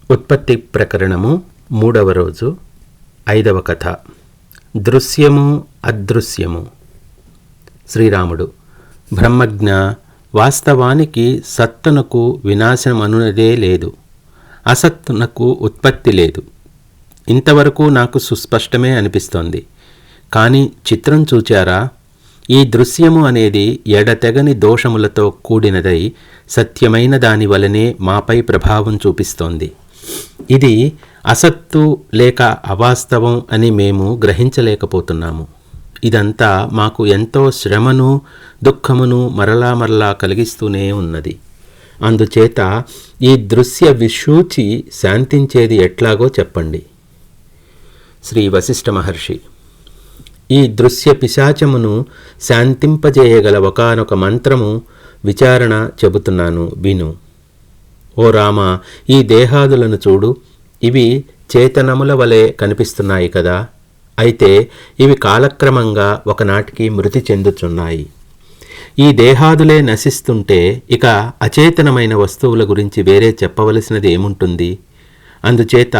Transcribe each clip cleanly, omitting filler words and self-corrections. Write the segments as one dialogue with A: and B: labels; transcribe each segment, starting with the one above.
A: ఉత్పత్తి ప్రకరణము 3వ రోజు 5వ కథ. దృశ్యము అదృశ్యము. శ్రీరాముడు: బ్రహ్మజ్ఞ, వాస్తవానికి సత్తునకు వినాశనం అనునదే లేదు, అసత్తునకు ఉత్పత్తి లేదు. ఇంతవరకు నాకు సుస్పష్టమే అనిపిస్తోంది. కానీ చిత్రం చూచారా? ఈ దృశ్యము అనేది ఎడతెగని దోషములతో కూడినదై సత్యమైన దాని వలనే మాపై ప్రభావం చూపిస్తోంది. ఇది అసత్తు లేక అవాస్తవం అని మేము గ్రహించలేకపోతున్నాము. ఇదంతా మాకు ఎంతో శ్రమను దుఃఖమును మరలా కలిగిస్తూనే ఉన్నది. అందుచేత ఈ దృశ్య విశూచి శాంతించేది ఎట్లాగో చెప్పండి. శ్రీ వశిష్ఠ మహర్షి: ఈ దృశ్య పిశాచమును శాంతింపజేయగల ఒకానొక మంత్రము విచారణ చెబుతున్నాను, విను. ఓ రామ, ఈ దేహాదులను చూడు. ఇవి చేతనముల వలె కనిపిస్తున్నాయి కదా. అయితే ఇవి కాలక్రమంగా ఒకనాటికి మృతి చెందుతున్నాయి. ఈ దేహాదులే నశిస్తుంటే ఇక అచేతనమైన వస్తువుల గురించి వేరే చెప్పవలసినది ఏముంటుంది? అందుచేత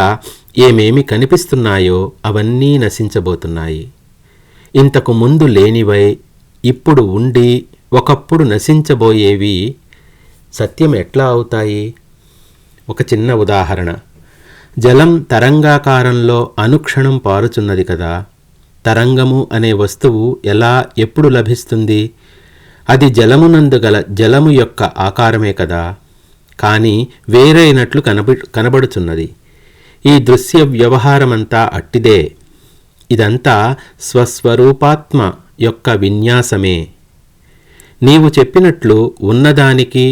A: ఏమేమి కనిపిస్తున్నాయో అవన్నీ నశించబోతున్నాయి. ఇంతకు ముందు లేనివై ఇప్పుడు ఉండి ఒకప్పుడు నశించబోయేవి సత్యం ఎట్లా అవుతాయి? ఒక చిన్న ఉదాహరణ. జలం తరంగాకారంలో అనుక్షణం పారుచున్నది కదా. తరంగము అనే వస్తువు ఎలా ఎప్పుడు లభిస్తుంది? అది జలమునందు గల జలము యొక్క ఆకారమే కదా. కానీ వేరైనట్లు కనబడుచున్నది. ఈ దృశ్య వ్యవహారమంతా అట్టిదే. ఇదంతా స్వస్వరూపాత్మ యొక్క విన్యాసమే. నీవు చెప్పినట్లు ఉన్నదానికి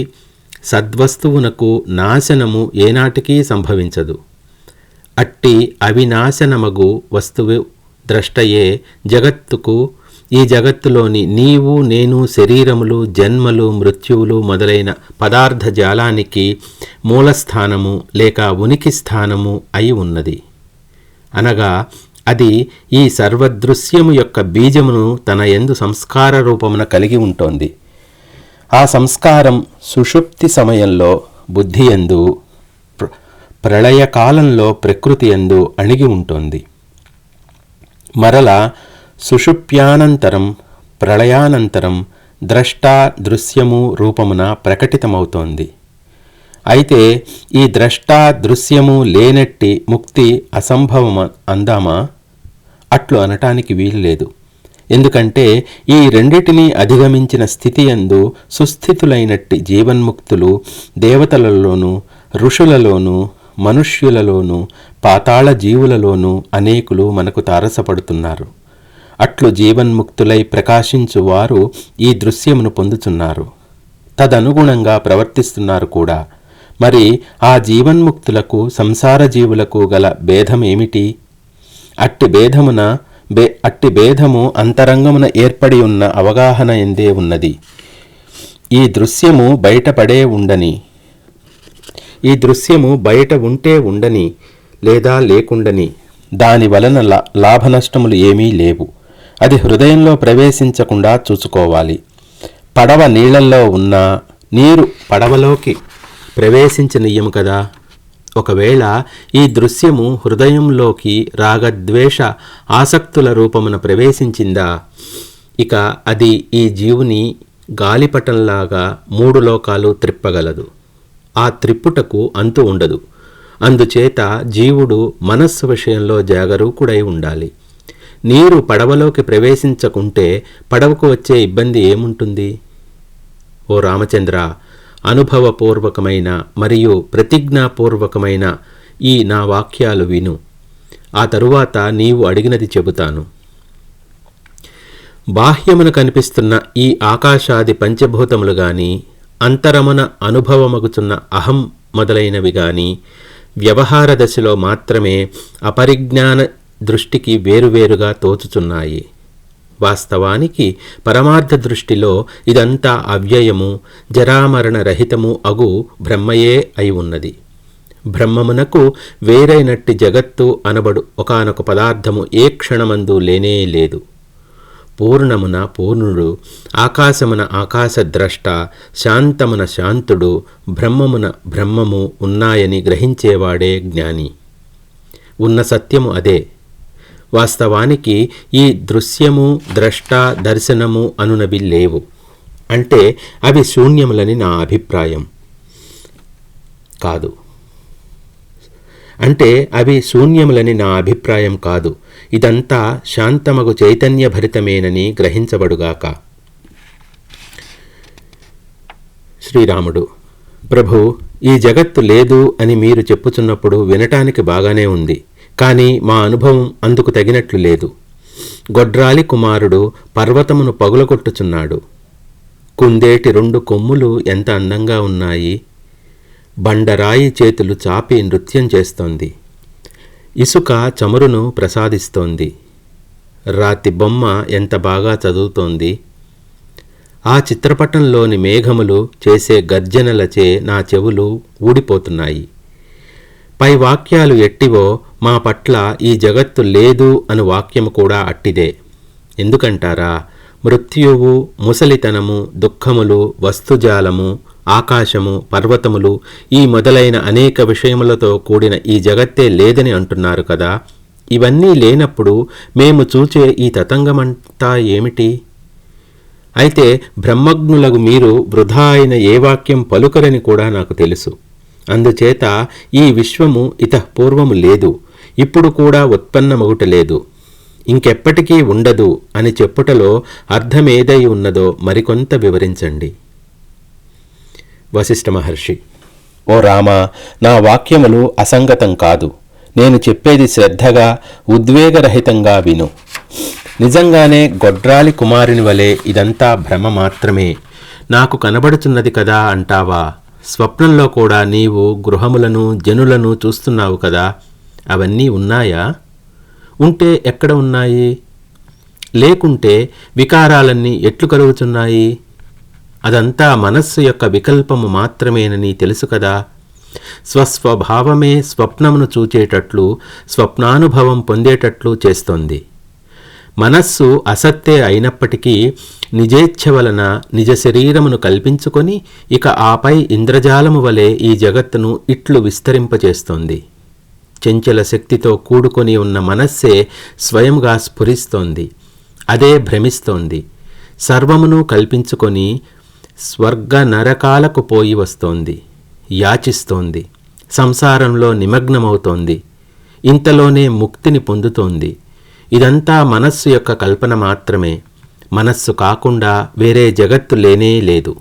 A: సద్వస్తువునకు నాశనము ఏనాటికీ సంభవించదు. అట్టి అవినాశనమగు వస్తువు ద్రష్టయే జగత్తుకు, ఈ జగత్తులోని నీవు నేను శరీరములు జన్మలు మృత్యువులు మొదలైన పదార్థ జాలానికి మూలస్థానము లేక ఉనికి స్థానము అయి ఉన్నది. అనగా అది ఈ సర్వదృశ్యము యొక్క బీజమును తన యందు సంస్కార రూపమున కలిగి ఉంటోంది. ఆ సంస్కారం సుషుప్తి సమయంలో బుద్ధి యందు, ప్రళయకాలంలో ప్రకృతి యందు అణిగి ఉంటుంది. మరల సుషుప్యానంతరం ప్రళయానంతరం ద్రష్టా దృశ్యము రూపమున ప్రకటితమవుతోంది. అయితే ఈ ద్రష్టా దృశ్యము లేనట్టి ముక్తి అసంభవం అందామా? అట్లు అనటానికి వీలులేదు. ఎందుకంటే ఈ రెండిటినీ అధిగమించిన స్థితి యందు సుస్థితులైనట్టి జీవన్ముక్తులు దేవతలలోనూ ఋషులలోనూ మనుష్యులలోనూ పాతాళ జీవులలోనూ అనేకులు మనకు తారసపడుతున్నారు. అట్లు జీవన్ముక్తులై ప్రకాశించువారు ఈ దృశ్యమును పొందుతున్నారు. తదనుగుణంగా ప్రవర్తిస్తున్నారు కూడా. మరి ఆ జీవన్ముక్తులకు సంసార జీవులకు గల భేదమేమిటి? అట్టి భేదము అంతరంగమున ఏర్పడి ఉన్న అవగాహన ఎందే ఉన్నది. ఈ దృశ్యము బయట ఉంటే ఉండని లేదా లేకుండని దాని వలన లాభనష్టములు ఏమీ లేవు. అది హృదయంలో ప్రవేశించకుండా చూసుకోవాలి. పడవ నీళ్లలో ఉన్నా నీరు పడవలోకి ప్రవేశించనీయము కదా. ఒకవేళ ఈ దృశ్యము హృదయంలోకి రాగద్వేష ఆసక్తుల రూపమున ప్రవేశించిందా, ఇక అది ఈ జీవుని గాలిపటంలాగా 3 లోకాలు త్రిప్పగలదు. ఆ త్రిప్పుటకు అంతు ఉండదు. అందుచేత జీవుడు మనస్సు విషయంలో జాగరూకుడై ఉండాలి. నీరు పడవలోకి ప్రవేశించకుంటే పడవకు వచ్చే ఇబ్బంది ఏముంటుంది? ఓ రామచంద్ర, అనుభవపూర్వకమైన మరియు ప్రతిజ్ఞాపూర్వకమైన ఈ నా వాక్యాలు విను. ఆ తరువాత నీవు అడిగినది చెబుతాను. బాహ్యమున కనిపిస్తున్న ఈ ఆకాశాది పంచభూతములు గాని, అంతరమున అనుభవమగుచున్న అహం మొదలైనవి గాని వ్యవహార దశలో మాత్రమే అపరిజ్ఞాన దృష్టికి వేరువేరుగా తోచుచున్నాయి. వాస్తవానికి పరమార్థ దృష్టిలో ఇదంతా అవ్యయము జరామరణ రహితము అగు బ్రహ్మయే అయి ఉన్నది. బ్రహ్మమునకు వేరైనట్టి జగత్తు అనబడు ఒకానొక పదార్థము ఏ క్షణమందు లేనే లేదు. పూర్ణమున పూర్ణుడు, ఆకాశమున ఆకాశద్రష్ట, శాంతమున శాంతుడు, బ్రహ్మమున బ్రహ్మము ఉన్నాయని గ్రహించేవాడే జ్ఞాని. ఉన్న సత్యము అదే. వాస్తవానికి ఈ దృశ్యము, ద్రష్ట, దర్శనము అనునవి లేవు. అంటే అవి శూన్యములని నా అభిప్రాయం కాదు. ఇదంతా శాంతమగు చైతన్యభరితమేనని గ్రహించబడుగాక. శ్రీరాముడు: ప్రభు, ఈ జగత్తు లేదు అని మీరు చెప్పుచున్నప్పుడు వినటానికి బాగానే ఉంది. కానీ మా అనుభవం అందుకు తగినట్లు లేదు. గొడ్రాలి కుమారుడు పర్వతమును పగులగొట్టుచున్నాడు. కుందేటి 2 కొమ్ములు ఎంత అందంగా ఉన్నాయి. బండరాయి చేతులు చాపి నృత్యం చేస్తోంది. ఇసుక చమురును ప్రసాదిస్తోంది. రాతి బొమ్మ ఎంత బాగా చదువుతోంది. ఆ చిత్రపటంలోని మేఘములు చేసే గర్జనలచే నా చెవులు ఊడిపోతున్నాయి. పై వాక్యాలు ఎట్టివో మా పట్ల ఈ జగత్తు లేదు అను వాక్యము కూడా అట్టిదే. ఎందుకంటారా? మృత్యువు, ముసలితనము, దుఃఖములు, వస్తుజాలము, ఆకాశము, పర్వతములు, ఈ మొదలైన అనేక విషయములతో కూడిన ఈ జగత్తే లేదని అంటున్నారు కదా. ఇవన్నీ లేనప్పుడు మేము చూచే ఈ తతంగమంతా ఏమిటి? అయితే బ్రహ్మజ్ఞులకు మీరు వృధా అయిన ఏ వాక్యం పలుకరని కూడా నాకు తెలుసు. అందుచేత ఈ విశ్వము ఇతఃపూర్వము లేదు, ఇప్పుడు కూడా ఉత్పన్నమగుటలేదు, ఇంకెప్పటికీ ఉండదు అని చెప్పుటలో అర్థమేదై ఉన్నదో మరికొంత వివరించండి. వశిష్ఠ మహర్షి: ఓ రామా, నా వాక్యములు అసంగతం కాదు. నేను చెప్పేది శ్రద్ధగా, ఉద్వేగరహితంగా విను. నిజంగానే గొడ్రాలి కుమారుని వలె ఇదంతా భ్రమ మాత్రమే, నాకు కనబడుతున్నది కదా అంటావా? స్వప్నంలో కూడా నీవు గృహములను, జనులను చూస్తున్నావు కదా. అవన్నీ ఉన్నాయా? ఉంటే ఎక్కడ ఉన్నాయి? లేకుంటే వికారాలన్నీ ఎట్లు కలుగుతున్నాయి? అదంతా మనస్సు యొక్క వికల్పము మాత్రమేనని తెలుసు కదా. స్వస్వభావమే స్వప్నమును చూచేటట్లు, స్వప్నానుభవం పొందేటట్లు చేస్తోంది. మనస్సు అసత్తే అయినప్పటికీ నిజేచ్ఛ వలన నిజ శరీరమును కల్పించుకొని ఇక ఆపై ఇంద్రజాలము వలె ఈ జగత్తును ఇట్లు విస్తరింపచేస్తోంది. చెంచల శక్తితో కూడుకొని ఉన్న మనస్సే స్వయంగా స్ఫురిస్తోంది. అదే భ్రమిస్తోంది. సర్వమును కల్పించుకొని స్వర్గ నరకాలకు పోయి వస్తోంది. యాచిస్తోంది. సంసారంలో నిమగ్నమవుతోంది. ఇంతలోనే ముక్తిని పొందుతోంది. ఇదంతా మనస్సు యొక్క కల్పన మాత్రమే. మనస్సు కాకుండా వేరే జగత్తు లేనే లేదు.